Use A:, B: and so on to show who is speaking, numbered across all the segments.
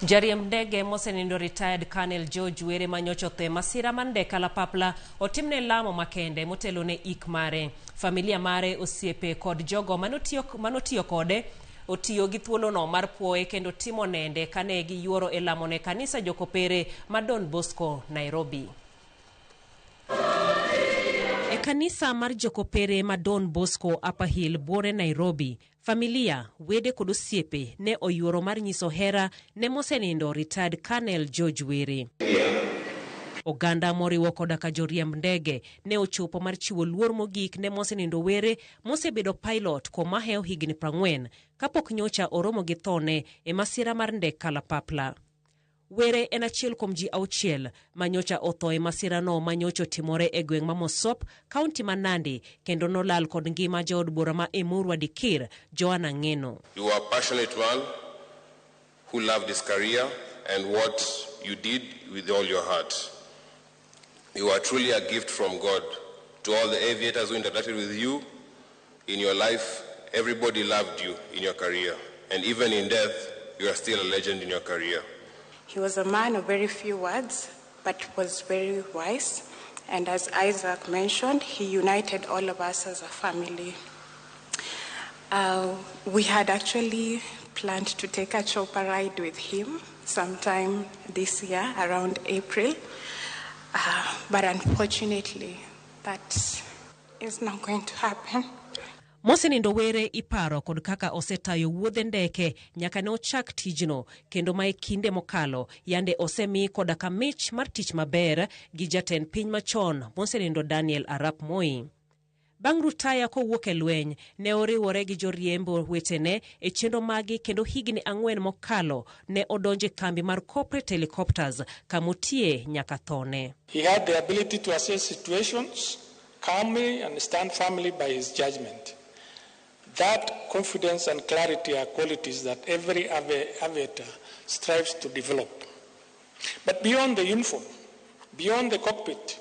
A: Jariemb ndege mosenindo retired Colonel George Were manyocha othe masira mar ndege kalapapla otimne lamo makende motelo ne ik mare. Familia mare, osiepe kod jogo manotiyo kode otiyo gi thuolono mar puoye kendo timo nende kane giyuoro e lamo ne kanisa jokopere ma Don Bosco, Nairobi. E kanisa mar jokopere ma Don Bosco, Upper Hill, Buore, Nairobi, familia, wede kod osiepe ne oyuoro mar nyiso hera ne mosenindo retired Colonel George Were. Oganda moriwo koda ka joriemb ndege ne ochopo mar chiwo luor mogik ne mosenindo Were mosebedo pilot kuom maheo higni 40 kapok nyocha oromo gi thone e masira mar ndege kalapapla. Were en achiel kuom ji 6 manyocha otho e masira no manyocha otimore e gweng' ma Mosop, kaunti ma Nandi, kendo nolal kod ngima jaod bura ma Emurwa Dikir, Joanna Ngeno.
B: You are a passionate man who loved his career and what you did with all your heart. You are truly a gift from God. To all the aviators who interacted with you in your life, everybody loved you in your career. And even in death, you are still a legend in your career.
C: He was a man of very few words, but was very wise. And as Isaac mentioned, he united all of us as a family. We had actually planned to take a chopper ride with him sometime this year, around April. But unfortunately, that is not going to happen.
A: Mosenindo Were iparo kod kaka osetayo wuodhe ndeke nyaka ne ochak tijno, kendo ma e kinde mokalo yande osemi koda ka mich mar tich maber gi jatend piny machon mosenindo Daniel Arap Moi. Bang' rutaya kowuok e lweny, ne oriwore gi joriembo wetene e chenro magi kendo higni 4 mokalo ne odonje kambi mar corporate helicopters kamotie nyaka thone.
D: He had the ability to assess situations calmly and stand firmly by his judgment. That confidence and clarity are qualities that every aviator strives to develop. But beyond the uniform, beyond the cockpit,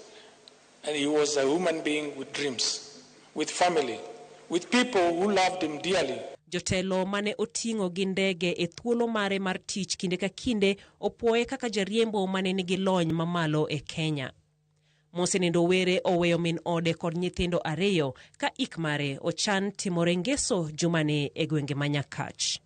D: and he was a human being with dreams, with family, with people who loved him dearly.
A: Jotelo mane oting'o gi ndege e thuolo mare mar tich kinde ka kinde opuoye kaka jariembo mane nigi lony mamalo e Kenya. Mosenindo Were oweyo min ode kod nyithindo 2 ka ik mare ochan timore ngeso jumani e gwenge ma Nyakach.